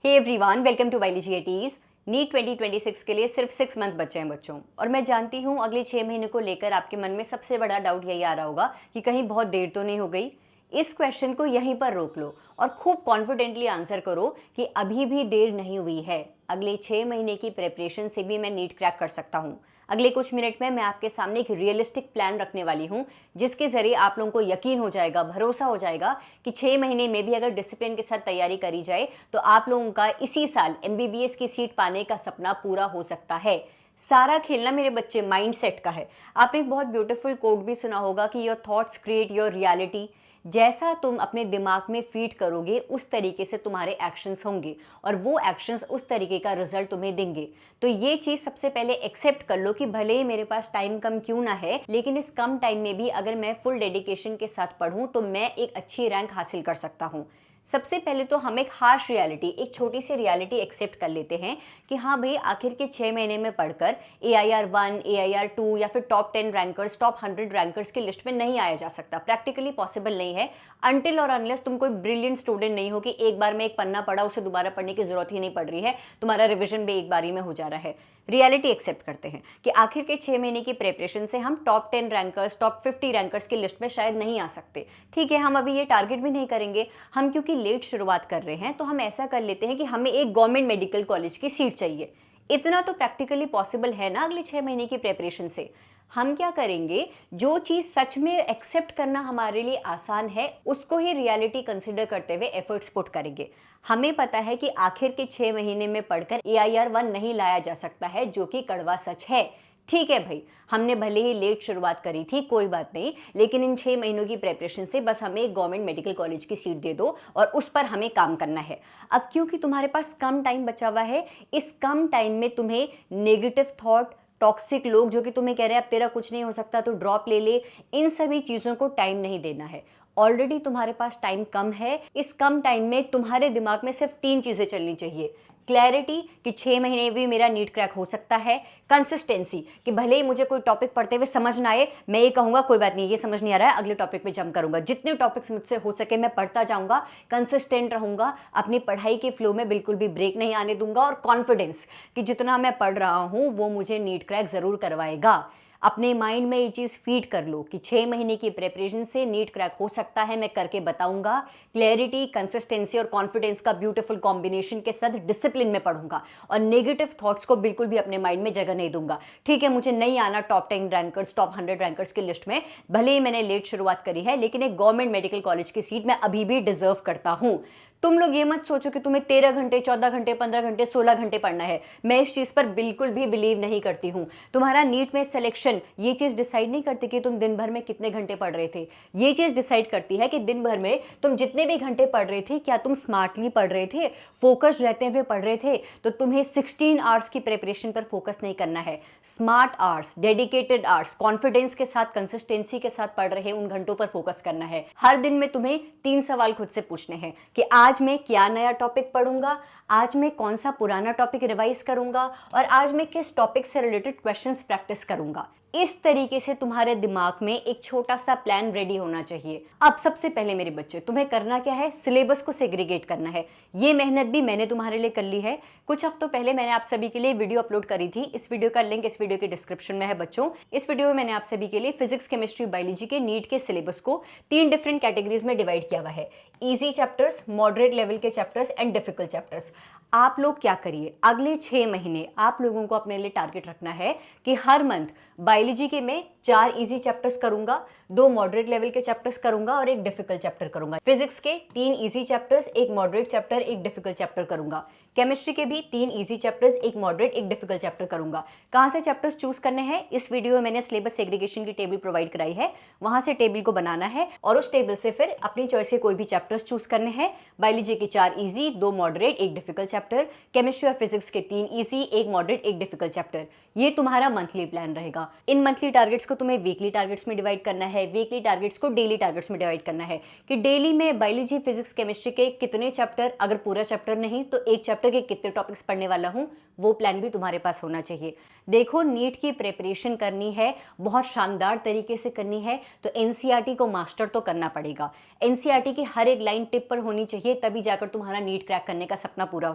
Hey everyone, welcome to biology eighties. NEET 2026 के लिए सिर्फ 6 मंथ्स बचे हैं बच्चों, और मैं जानती हूँ अगले 6 महीने को लेकर आपके मन में सबसे बड़ा डाउट यही आ रहा होगा कि कहीं बहुत देर तो नहीं हो गई। इस क्वेश्चन को यहीं पर रोक लो और खूब कॉन्फिडेंटली आंसर करो कि अभी भी देर नहीं हुई है। अगले 6 महीने की प्रेपरेशन से भी मैं नीट क्रैक कर सकता हूँ। अगले कुछ मिनट में मैं आपके सामने एक रियलिस्टिक प्लान रखने वाली हूँ, जिसके जरिए आप लोगों को यकीन हो जाएगा, भरोसा हो जाएगा कि 6 महीने में भी अगर डिसिप्लिन के साथ तैयारी करी जाए तो आप लोगों का इसी साल MBBS की सीट पाने का सपना पूरा हो सकता है। सारा खेलना मेरे बच्चे माइंडसेट का है। आपने एक बहुत ब्यूटीफुल कोट भी सुना होगा कि your thoughts create your reality. जैसा तुम अपने दिमाग में फीड करोगे उस तरीके से तुम्हारे एक्शंस होंगे, और वो एक्शंस उस तरीके का रिजल्ट तुम्हें देंगे। तो ये चीज़ सबसे पहले एक्सेप्ट कर लो कि भले ही मेरे पास टाइम कम क्यों ना है, लेकिन इस कम टाइम में भी अगर मैं फुल डेडिकेशन के साथ पढूं तो मैं एक अच्छी रैंक हासिल कर सकता हूँ। सबसे पहले तो हम एक हार्श रियलिटी, एक छोटी सी रियलिटी एक्सेप्ट कर लेते हैं कि हाँ भाई, आखिर के 6 महीने में पढ़कर AIR1, AIR2 या फिर टॉप 10 रैंकर्स, टॉप 100 रैंकर्स की लिस्ट में नहीं आया जा सकता। प्रैक्टिकली पॉसिबल नहीं है अनटिल और अनलेस तुम कोई ब्रिलियंट स्टूडेंट नहीं हो कि एक बार में एक पन्ना पढ़ा, उसे दोबारा पढ़ने की जरूरत ही नहीं पड़ रही है, तुम्हारा रिविजन भी एक बारी में हो जा रहा है। रियलिटी एक्सेप्ट करते हैं कि आखिर के 6 महीने की प्रेपरेशन से हम टॉप 10 रैंकर्स, टॉप 50 रैंकर्स की लिस्ट में शायद नहीं आ सकते। ठीक है, हम अभी ये टारगेट भी नहीं करेंगे। हम क्योंकि लेट शुरुआत कर रहे हैं तो हम ऐसा कर लेते हैं कि हमें एक गवर्नमेंट मेडिकल कॉलेज की सीट चाहिए। इतना तो प्रैक्टिकली पॉसिबल है ना अगले 6 महीने की प्रेपरेशन से। हम क्या करेंगे, जो चीज सच में एक्सेप्ट करना हमारे लिए आसान है उसको ही रियलिटी कंसिडर करते हुए एफर्ट्स पुट करेंगे। हमें पता है कि आखिर के 6 महीने में पढ़कर AIR1 नहीं लाया जा सकता है, जो कि कड़वा सच है। ठीक है भाई, हमने भले ही लेट शुरुआत करी थी, कोई बात नहीं, लेकिन इन 6 महीनों की प्रेपरेशन से बस हमें एक गवर्नमेंट मेडिकल कॉलेज की सीट दे दो और उस पर हमें काम करना है। अब क्योंकि तुम्हारे पास कम टाइम बचा हुआ है, इस कम टाइम में तुम्हें नेगेटिव थॉट, टॉक्सिक लोग जो कि तुम्हें कह रहे हैं अब तेरा कुछ नहीं हो सकता तो ड्रॉप ले ले, इन सभी चीज़ों को टाइम नहीं देना है। ऑलरेडी तुम्हारे पास टाइम कम है। इस कम टाइम में तुम्हारे दिमाग में सिर्फ 3 चीज़ें चलनी चाहिए। क्लैरिटी कि 6 महीने भी मेरा नीट क्रैक हो सकता है। कंसिस्टेंसी कि भले ही मुझे कोई टॉपिक पढ़ते हुए समझ ना आए, मैं ये कहूँगा कोई बात नहीं, ये समझ नहीं आ रहा है, अगले टॉपिक पे जंप करूँगा। जितने टॉपिक्स मुझसे हो सके मैं पढ़ता जाऊँगा, कंसिस्टेंट रहूँगा, अपनी पढ़ाई के फ्लो में बिल्कुल भी ब्रेक नहीं आने दूंगा। और कॉन्फिडेंस कि जितना मैं पढ़ रहा हूँ वो मुझे नीट क्रैक ज़रूर करवाएगा। अपने माइंड में ये चीज़ फीड कर लो कि 6 महीने की प्रेपरेशन से नीट क्रैक हो सकता है, मैं करके बताऊंगा। क्लैरिटी, कंसिस्टेंसी और कॉन्फिडेंस का ब्यूटीफुल कॉम्बिनेशन के साथ डिसिप्लिन में पढ़ूंगा और नेगेटिव थॉट्स को बिल्कुल भी अपने माइंड में जगह नहीं दूंगा। ठीक है, मुझे नहीं आना टॉप 10 रैंकर्स, टॉप 100 रैंकर्स की लिस्ट में, भले ही मैंने लेट शुरुआत करी है, लेकिन एक गवर्नमेंट मेडिकल कॉलेज की सीट मैं अभी भी डिजर्व करता हूं। तुम लोग ये मत सोचो कि तुम्हें 13 घंटे, 14 घंटे, 15 घंटे, 16 घंटे पढ़ना है। मैं इस चीज़ पर बिल्कुल भी बिलीव नहीं करती हूँ। तुम्हारा नीट में सिलेक्शन ये चीज़ डिसाइड नहीं करती कि तुम दिन भर में कितने घंटे पढ़ रहे थे। ये चीज़ डिसाइड करती है कि दिन भर में तुम जितने भी घंटे पढ़ रहे थे, क्या तुम स्मार्टली पढ़ रहे थे, फोकस्ड रहते हुए पढ़ रहे थे। तो तुम्हें 16 आवर्स की प्रिपरेशन पर फोकस नहीं करना है। Smart hours, dedicated hours, confidence के साथ, कंसिस्टेंसी के साथ पढ़ रहे उन घंटों पर फोकस करना है। हर दिन में तुम्हें 3 सवाल खुद से पूछने हैं कि आज मैं क्या नया टॉपिक पढ़ूंगा, आज मैं कौन सा पुराना टॉपिक रिवाइज करूंगा, और आज मैं किस टॉपिक से रिलेटेड क्वेश्चंस प्रैक्टिस करूंगा। इस तरीके से तुम्हारे दिमाग में एक छोटा सा प्लान रेडी होना चाहिए। अब सबसे पहले मेरे बच्चे, तुम्हें करना क्या है, सिलेबस को सेग्रीगेट करना है। ये मेहनत भी मैंने तुम्हारे लिए कर ली है। कुछ हफ्तों पहले मैंने आप सभी के लिए वीडियो अपलोड करी थी। इस वीडियो का लिंक इस वीडियो के डिस्क्रिप्शन में है बच्चों। इस वीडियो में मैंने आप सभी के लिए फिजिक्स, केमिस्ट्री, बायोलॉजी के नीट के सिलेबस को 3 डिफरेंट कैटेगरीज में डिवाइड किया हुआ है। ईजी चैप्टर्स, मॉडरेट लेवल के चैप्टर्स एंड डिफिकल्ट चैप्टर्स। आप लोग क्या करिए, अगले 6 महीने आप लोगों को अपने लिए टारगेट रखना है कि हर मंथ बायोलॉजी के मैं 4 इजी चैप्टर्स करूंगा, 2 मॉडरेट लेवल के चैप्टर्स करूंगा और एक डिफिकल्ट चैप्टर करूंगा। फिजिक्स के 3 इजी चैप्टर्स, एक मॉडरेट चैप्टर, एक डिफिकल्ट चैप्टर करूंगा। केमिस्ट्री के भी 3 इजी चैप्टर्स, एक मॉडरेट, एक डिफिकल्ट चैप्टर करूंगा। कहां से चैप्टर्स चूज करने हैं, इस वीडियो में मैंने सिलेबस सेग्रीगेशन की टेबल प्रोवाइड कराई है, वहां से टेबल को बनाना है और उस टेबल से फिर अपनी चॉइस से कोई भी चैप्टर्स चूज करने हैं। बायोलॉजी के 4 इजी, 2 मॉडरेट, एक डिफिकल्ट चैप्टर। केमिस्ट्री और फिजिक्स के 3 इजी, एक मॉडरेट, एक डिफिकल्ट चैप्टर। ये तुम्हारा मंथली प्लान रहेगा। इन मंथली टारगेट्स को तुम्हें वीकली टारगेट्स में डिवाइड करना है, वीकली टारगेट्स को डेली टारगेट्स में डिवाइड करना है कि डेली में बायोलॉजी, फिजिक्स, केमिस्ट्री के कितने चैप्टर, अगर पूरा चैप्टर नहीं तो एक चैप्टर के कितने टॉपिक्स पढ़ने वाला हूं, वो प्लान भी तुम्हारे पास होना चाहिए। देखो, नीट की प्रिपरेशन करनी है, बहुत शानदार तरीके से करनी है, तो एनसीईआरटी को मास्टर तो करना पड़ेगा। एनसीईआरटी की हर एक लाइन टिप पर होनी चाहिए, तभी जाकर तुम्हारा नीट क्रैक करने का सपना पूरा हो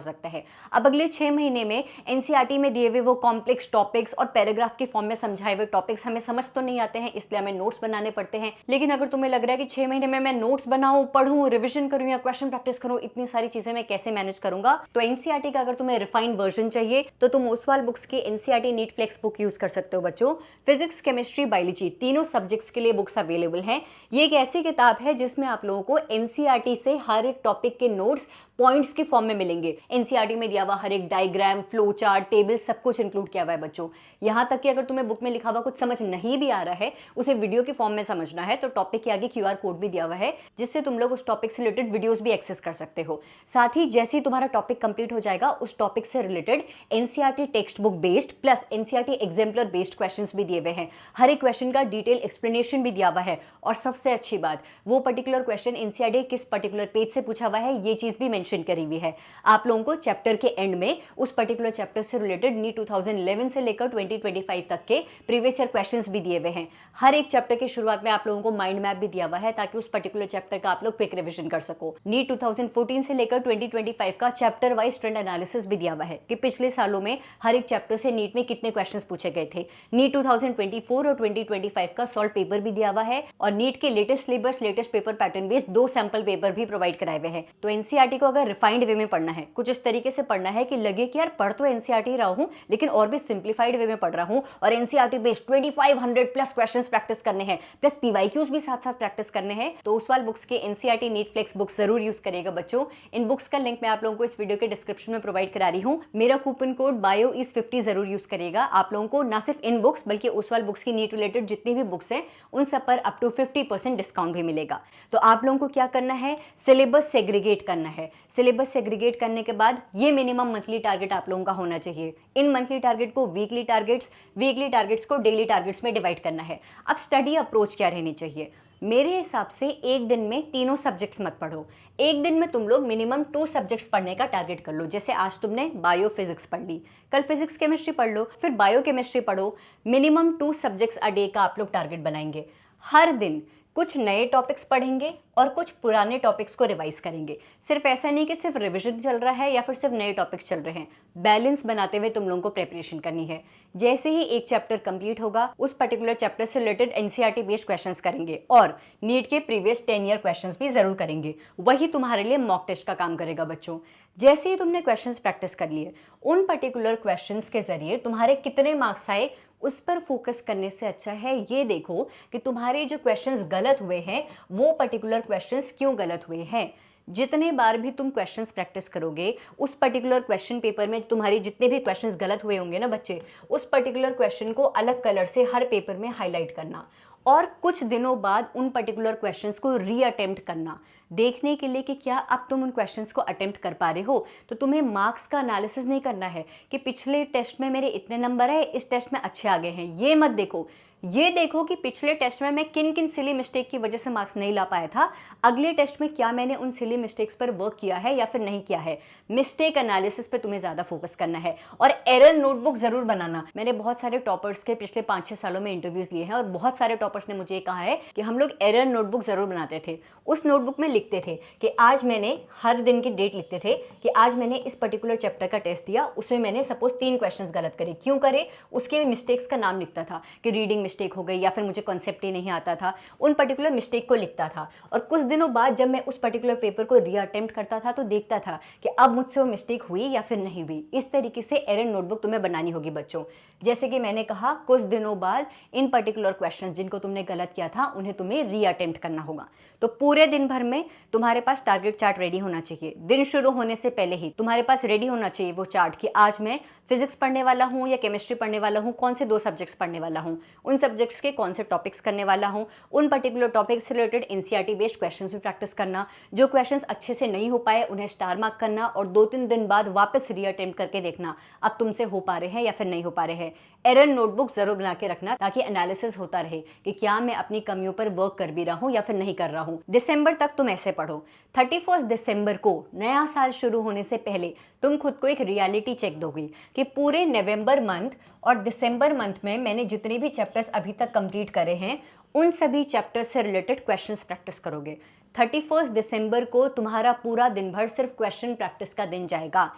सकता है। अब अगले 6 महीने में एनसीईआरटी में दिए हुए वो कॉम्प्लेक्स टॉपिक्स और पैराग्राफ की फॉर्म में समझाए हुए टॉपिक्स हमें समझ तो नहीं आते हैं, इसलिए हमें नोट्स बनाने पड़ते हैं। लेकिन अगर तुम्हें लग रहा है कि 6 महीने में मैं नोट्स बनाऊं, पढ़ूं, रिविजन करूं या क्वेश्चन प्रैक्टिस करूं, इतनी सारी चीजें मैं कैसे मैनेज करूंगा, तो एनसीईआरटी का अगर तुम्हें रिफाइंड वर्जन चाहिए तो तुम ओसवाल बुक्स की NCERT NEET flex book use कर सकते हो बच्चों। फिजिक्स, केमिस्ट्री, बायोलॉजी तीनों सब्जेक्ट्स के लिए बुक्स अवेलेबल हैं। ये एक ऐसी किताब है जिसमें आप लोगों को एनसीईआरटी से हर एक टॉपिक के नोट्स पॉइंट्स की फॉर्म में मिलेंगे। एनसीईआरटी में दिया हुआ हर एक डायग्राम, फ्लो चार्ट, टेबल सब कुछ इंक्लूड किया हुआ है बच्चों। यहां तक कि अगर तुम्हें बुक में लिखा हुआ कुछ समझ नहीं भी आ रहा है, उसे वीडियो के फॉर्म में समझना है, तो टॉपिक के आगे क्यूआर कोड भी दिया हुआ है, जिससे तुम लोग उस टॉपिक से रिलेटेड वीडियोस भी एक्सेस कर सकते हो। साथ ही जैसे ही तुम्हारा टॉपिक कंप्लीट हो जाएगा, उस टॉपिक से related NCERT text book based plus NCERT exemplar based questions भी दिए हुए हैं। हर एक क्वेश्चन का डिटेल एक्सप्लेनेशन भी दिया हुआ है, और सबसे अच्छी बात, वो पर्टिकुलर क्वेश्चन एनसीईआरटी किस पर्टिकुलर पेज से पूछा हुआ है, ये चीज भी मेंशन करी हुई है। आप लोगों को चैप्टर के एंड में उस पर्टिकुलर चैप्टर से रिलेटेड नीट 2011 से लेकर 2025 तक के प्रीवियस ईयर क्वेश्चंस भी दिए हुए हैं। हर एक चैप्टर की शुरुआत में आप लोगों को माइंड मैप भी दिया हुआ है, ताकि उस पर्टिकुलर चैप्टर का आप लोग क्विक रिवीजन कर सको। नीट 2014 से लेकर 2025 का चैप्टर वाइज ट्रेंड एनालिसिस भी दिया हुआ है कि पिछले सालों में हर एक चैप्टर से नीट में कितने क्वेश्चंस पूछे गए थे। नीट 2024 और 2025 का सॉल्व पेपर भी दिया हुआ है, और नीट के latest syllabus, latest paper pattern based 2 sample paper भी प्रोवाइड कराए हुए हैं। तो एनसीईआरटी को अगर रिफाइंड वे में पढ़ना है, कुछ इस तरीके से पढ़ना है कि लगे कि यार पढ़ तो एनसीईआरटी रहा हूं, लेकिन और भी सिंप्लीफाइड वे में पढ़ रहा हूं, और NCERT based 2500 plus questions practice करने हैं, प्लस पीवाईक्यूज भी साथ साथ प्रैक्टिस करने हैं, तो ओसवाल बुक्स के एनसीईआरटी नीट फ्लेक्स बुक जरूर यूज करिएगा बच्चों। इन बुक्स का लिंक मैं आप लोगों को इस वीडियो के डिस्क्रिप्शन में प्रोवाइड करा रही हूं। मेरा कूपन कोड BIOIS50 जरूर यूज करिएगा। आप लोगों को ना सिर्फ इन बुक्स बल्कि ओसवाल बुक्स की नीट रिलेटेड जितनी भी बुक्स हैं, उन सब पर अप टू 50% डिस्काउंट भी मिलेगा। तो आप लोगों को क्या करना है, सिलेबस सेग्रीगेट करना है। सिलेबस सेग्रीगेट करने के बाद ये मिनिमम मंथली टारगेट आप लोगों का होना चाहिए। इन मंथली टारगेट को वीकली टारगेट्स को डेली टारगेट्स में डिवाइड करना है। अब स्टडी अप्रोच क्या रहनी चाहिए, मेरे हिसाब से एक दिन में तीनों सब्जेक्ट्स मत पढ़ो। एक दिन में तुम लोग मिनिमम 2 सब्जेक्ट्स पढ़ने का टारगेट कर लो। जैसे आज तुमने बायो फिजिक्स पढ़ ली, कल फिजिक्स केमिस्ट्री पढ़ लो, फिर बायो केमिस्ट्री पढ़ो। मिनिमम 2 सब्जेक्ट्स अ डे का आप लोग टारगेट बनाएंगे। हर दिन कुछ नए टॉपिक्स पढ़ेंगे और कुछ पुराने टॉपिक्स को रिवाइज करेंगे। सिर्फ ऐसा नहीं कि सिर्फ रिवीजन चल रहा है या फिर सिर्फ नए टॉपिक्स चल रहे हैं, बैलेंस बनाते हुए तुम लोगों को प्रिपरेशन करनी है। जैसे ही एक चैप्टर कंप्लीट होगा, उस पर्टिकुलर चैप्टर से रिलेटेड एनसीईआरटी बेस्ड क्वेश्चंस करेंगे, और नीट के प्रीवियस 10 ईयर क्वेश्चंस भी जरूर करेंगे। वही तुम्हारे लिए मॉक टेस्ट का काम करेगा बच्चों। जैसे ही तुमने क्वेश्चंस प्रैक्टिस कर लिए, उन पर्टिकुलर क्वेश्चंस के जरिए तुम्हारे कितने मार्क्स आए उस पर फोकस करने से अच्छा है ये देखो कि तुम्हारे जो क्वेश्चंस गलत हुए हैं, वो पर्टिकुलर क्वेश्चंस क्यों गलत हुए हैं। जितने बार भी तुम क्वेश्चंस प्रैक्टिस करोगे, उस पर्टिकुलर क्वेश्चन पेपर में तुम्हारे जितने भी क्वेश्चंस गलत हुए होंगे ना बच्चे, उस पर्टिकुलर क्वेश्चन को अलग कलर से हर पेपर में हाईलाइट करना, और कुछ दिनों बाद उन पर्टिकुलर क्वेश्चंस को रीअटेम्प्ट करना, देखने के लिए कि क्या अब तुम उन क्वेश्चंस को अटेम्प्ट कर पा रहे हो। तो तुम्हें मार्क्स का एनालिसिस नहीं करना है कि पिछले टेस्ट में मेरे इतने नंबर है, इस टेस्ट में अच्छे आ गए हैं, ये मत देखो। ये देखो कि पिछले टेस्ट में मैं किन किन सिली मिस्टेक की वजह से मार्क्स नहीं ला पाया था, अगले टेस्ट में क्या मैंने उन सिली मिस्टेक्स पर वर्क किया है या फिर नहीं किया है। मिस्टेक एनालिसिस पे तुम्हें ज्यादा फोकस करना है, और एरर नोटबुक जरूर बनाना। मैंने बहुत सारे टॉपर्स के पिछले 5-6 सालों में इंटरव्यूज लिए हैं, और बहुत सारे टॉपर्स ने मुझे कहा है कि हम लोग एरर नोटबुक जरूर बनाते थे। उस नोटबुक में लिखते थे कि आज मैंने, हर दिन की डेट लिखते थे कि आज मैंने इस पर्टिकुलर चैप्टर का टेस्ट दिया, उसमें मैंने सपोज 3 क्वेश्चंस गलत करे, क्यों करे, उसके मिस्टेक्स का नाम लिखता था कि रीडिंग मिस्टेक हो गई या फिर मुझे कॉन्सेप्ट ही नहीं आता था। उन पर्टिकुलर मिस्टेक को लिखता था, और कुछ दिनों बाद जब मैं उस पर्टिकुलर पेपर को रीअटेम्प्ट करता था तो देखता था कि अब मुझसे वो मिस्टेक हुई या फिर नहीं हुई। इस तरीके से एरर नोटबुक तुम्हें बनानी होगी बच्चों। जैसे कि मैंने कहा, कुछ दिनों बाद इन पर्टिकुलर क्वेश्चंस जिनको तुमने गलत किया था उन्हें तुम्हें रीअटेम्प्ट करना होगा। तो पूरे दिन भर में तुम्हारे पास टारगेट चार्ट रेडी होना चाहिए। दिन शुरू होने से पहले ही तुम्हारे पास रेडी होना चाहिए वो चार्ट कि आज मैं फिजिक्स पढ़ने वाला हूँ या केमिस्ट्री पढ़ने वाला हूँ, कौन से 2 सब्जेक्ट्स पढ़ने वाला हूँ। उन सब्जेक्ट्स के कौन से टॉपिक्स करने वाला हूँ, उन पर्टिकुलर टॉपिक्स से रिलेटेड एनसीईआरटी बेस्ड क्वेश्चंस भी प्रैक्टिस करना, जो क्वेश्चंस अच्छे से नहीं हो पाए उन्हें स्टार मार्क करना और 2-3 दिन बाद वापस रीअटेम्प्ट करके देखना अब तुमसे हो पा रहे हैं या फिर नहीं हो पा रहे हैं। एरर नोटबुक जरूर बना के रखना ताकि एनालिसिस होता रहे कि क्या मैं अपनी कमियों पर वर्क कर भी रहा हूँ या फिर नहीं कर रहा हूँ। दिसंबर तक तुम ऐसे पढ़ो। 31 दिसंबर को नया साल शुरू होने से पहले तुम खुद को एक रियलिटी चेक दोगे कि पूरे नवंबर मंथ और दिसंबर मंथ में मैंने जितने भी चैप्टर्स अभी तक कंप्लीट करे हैं उन सभी चैप्टर्स से रिलेटेड क्वेश्चंस प्रैक्टिस करोगे। 31 दिसंबर को तुम्हारा पूरा दिन भर सिर्फ क्वेश्चन प्रैक्टिस का दिन जाएगा।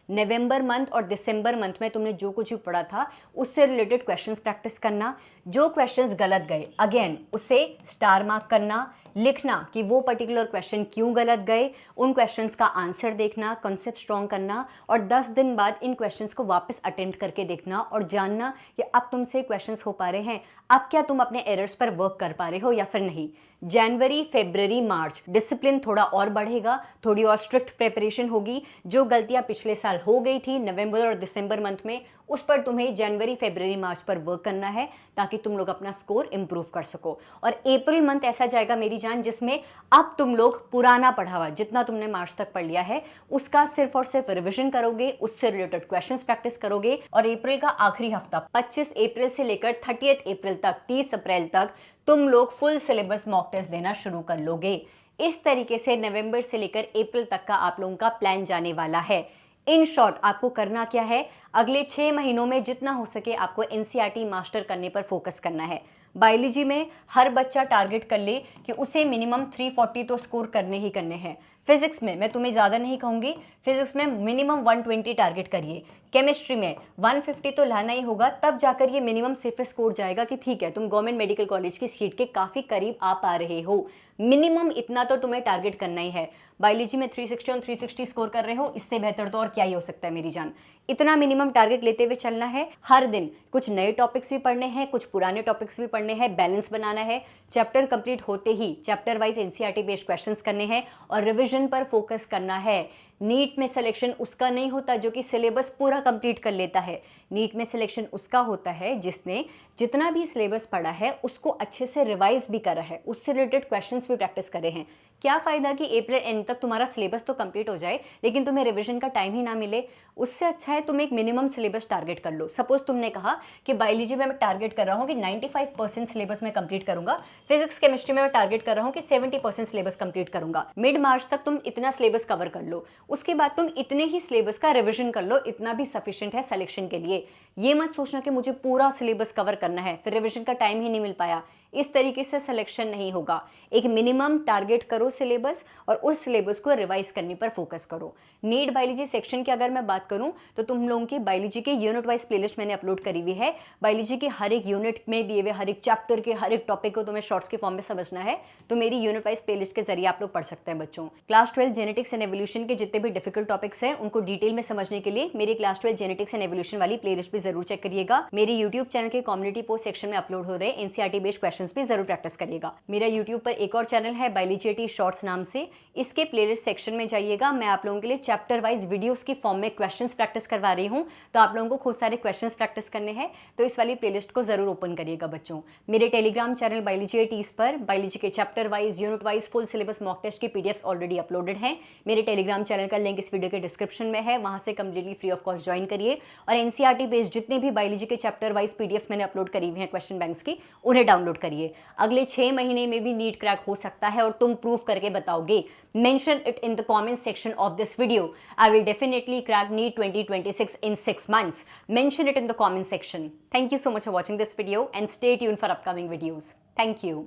नवंबर मंथ और दिसंबर मंथ में तुमने जो कुछ भी पढ़ा था उससे रिलेटेड क्वेश्चंस प्रैक्टिस करना। जो क्वेश्चंस गलत गए अगेन उसे स्टार मार्क करना, लिखना कि वो पर्टिकुलर क्वेश्चन क्यों गलत गए, उन क्वेश्चंस का आंसर देखना, कॉन्सेप्ट स्ट्रॉन्ग करना और 10 दिन बाद इन क्वेश्चंस को वापस अटेम्प्ट करके देखना और जानना कि अब तुमसे क्वेश्चंस हो पा रहे हैं, अब क्या तुम अपने एरर्स पर वर्क कर पा रहे हो या फिर नहीं। जनवरी, फरवरी, मार्च डिसिप्लिन थोड़ा और बढ़ेगा, थोड़ी और स्ट्रिक्ट प्रिपरेशन होगी। जो गलतियां पिछले साल हो गई थी नवंबर और दिसंबर मंथ में उस पर तुम्हें जनवरी, फरवरी, मार्च पर वर्क करना है ताकि तुम लोग अपना स्कोर इंप्रूव कर सको। और अप्रैल मंथ ऐसा जाएगा मेरी जान जिसमें अब तुम लोग पुराना पढ़ा हुआ जितना तुमने मार्च तक पढ़ लिया है उसका सिर्फ और सिर्फ रिविजन करोगे, उससे रिलेटेड क्वेश्चंस प्रैक्टिस करोगे। और अप्रैल का आखिरी हफ्ता 25 अप्रैल से लेकर 30 अप्रैल तक, 30 अप्रैल तक तुम लोग फुल सिलेबस मॉक टेस्ट देना शुरू कर लोगे। इस तरीके से नवंबर से लेकर अप्रैल तक का आप लोगों का प्लान जाने वाला है। इन शॉर्ट आपको करना क्या है, अगले 6 महीनों में जितना हो सके आपको एनसीईआरटी मास्टर करने पर फोकस करना है। बायोलॉजी में हर बच्चा टारगेट कर ले कि उसे मिनिमम 340 तो स्कोर करने ही करने हैं। फिजिक्स में मैं तुम्हें ज़्यादा नहीं कहूँगी, फिजिक्स में मिनिमम 120 टारगेट करिए। केमिस्ट्री में 150 तो लाना ही होगा, तब जाकर ये मिनिमम सेफेस्ट स्कोर जाएगा कि ठीक है तुम गवर्नमेंट मेडिकल कॉलेज की सीट के काफ़ी करीब आ पा रहे हो। मिनिमम इतना तो तुम्हें टारगेट करना ही है। बायोलॉजी में 360 और 360 स्कोर कर रहे हो, इससे बेहतर तो और क्या ही हो सकता है मेरी जान। इतना मिनिमम टारगेट लेते हुए चलना है। हर दिन कुछ नए टॉपिक्स भी पढ़ने हैं, कुछ पुराने टॉपिक्स भी पढ़ने हैं, बैलेंस बनाना है। चैप्टर कंप्लीट होते ही chapter wise NCERT based questions करने हैं और रिवीजन पर फोकस करना है। नीट में सिलेक्शन उसका नहीं होता जो कि सिलेबस पूरा कंप्लीट कर लेता है। नीट में सिलेक्शन उसका होता है जिसने जितना भी सिलेबस पढ़ा है उसको अच्छे से रिवाइज भी करा है, उससे रिलेटेड क्वेश्चंस भी प्रैक्टिस करे हैं। क्या फ़ायदा कि अप्रैल एंड तक तुम्हारा सिलेबस तो कंप्लीट हो जाए लेकिन तुम्हें रिवीजन का टाइम ही ना मिले। उससे अच्छा है तुम एक मिनिमम सिलेबस टारगेट कर लो। सपोज तुमने कहा कि बायोलॉजी में मैं टारगेट कर रहा हूँ कि 95% सिलेबस में कंप्लीट करूंगा, फिजिक्स केमिस्ट्री में मैं टारगेट कर रहा हूँ कि 70% सिलेबस कंप्लीट करूंगा। मिड मार्च तक तुम इतना सिलेबस कवर कर लो, उसके बाद तुम इतने ही सिलेबस का रिविजन कर लो, इतना भी सफिशिएंट है सिलेक्शन के लिए। ये मत सोचना कि मुझे पूरा सिलेबस कवर करना है फिर रिविजन का टाइम ही नहीं मिल पाया, इस तरीके से सिलेक्शन नहीं होगा। एक मिनिमम टारगेट करो सिलेबस और उस सिलेबस को रिवाइज करने पर फोकस करो। नीट बायोलॉजी सेक्शन की अगर मैं बात करूं तो तुम लोगों की बायोलॉजी के यूनिट वाइज प्लेलिस्ट मैंने अपलोड करी हुई है। बायोलॉजी के हर एक यूनिट में दिए हुए हर एक चैप्टर के हर एक टॉपिक को तुम्हें शॉर्ट्स के फॉर्म में समझना है तो मेरी यूनिट वाइज प्लेलिस्ट के जरिए आप लोग पढ़ सकते हैं। बच्चों क्लास 12 जेनेटिक्स एंड एवोल्यूशन के जितने भी डिफिकल्ट टॉपिक्स हैं उनको डिटेल में समझने के लिए मेरी क्लास 12 जेनेटिक्स एंड एवोल्यूशन वाली प्लेलिस्ट भी जरूर चेक करिएगा। मेरे यूट्यूब चैनल के कम्युनिटी पोस्ट सेक्शन में अपलोड हो रहे एनसीईआरटी बेस्ड क्वेश्चंस भी जरूर प्रैक्टिस करिएगा। मेरा यूट्यूब पर एक और चैनल है बायोलॉजी शॉर्ट्स नाम से, इसके प्लेलिस्ट सेक्शन में जाइएगा। मैं आप लोगों के लिए चैप्टर वाइज वीडियोस की फॉर्म में क्वेश्चंस प्रैक्टिस करवा रही हूं, तो आप लोगों को खूब सारे क्वेश्चंस प्रैक्टिस करने हैं तो इस वाली प्लेलिस्ट को जरूर ओपन करिएगा। बच्चों मेरे टेलीग्राम चैनल बायोलॉजी टीज पर बायोलॉजी के chapter wise unit wise full syllabus mock test की पीडीएफ्स ऑलरेडी अपलोडेड हैं। मेरे टेलीग्राम चैनल का लिंक इस वीडियो के डिस्क्रिप्शन में है, वहां से completely free of cost join करिए और एनसीईआरटी बेस्ड जितने भी बायोलॉजी के चैप्टर वाइज पीडीएफ्स मैंने अपलोड करी हुई हैं क्वेश्चन बैंक्स की, उन्हें डाउनलोड करिए। अगले 6 महीने में भी नीट क्रैक हो सकता है और तुम प्रूव करके बताओगे। Mention it in the comment section of this video. I will definitely crack NEET 2026 in 6 months. Mention it in the comment section. Thank you so much for watching this video and stay tuned for upcoming videos. Thank you.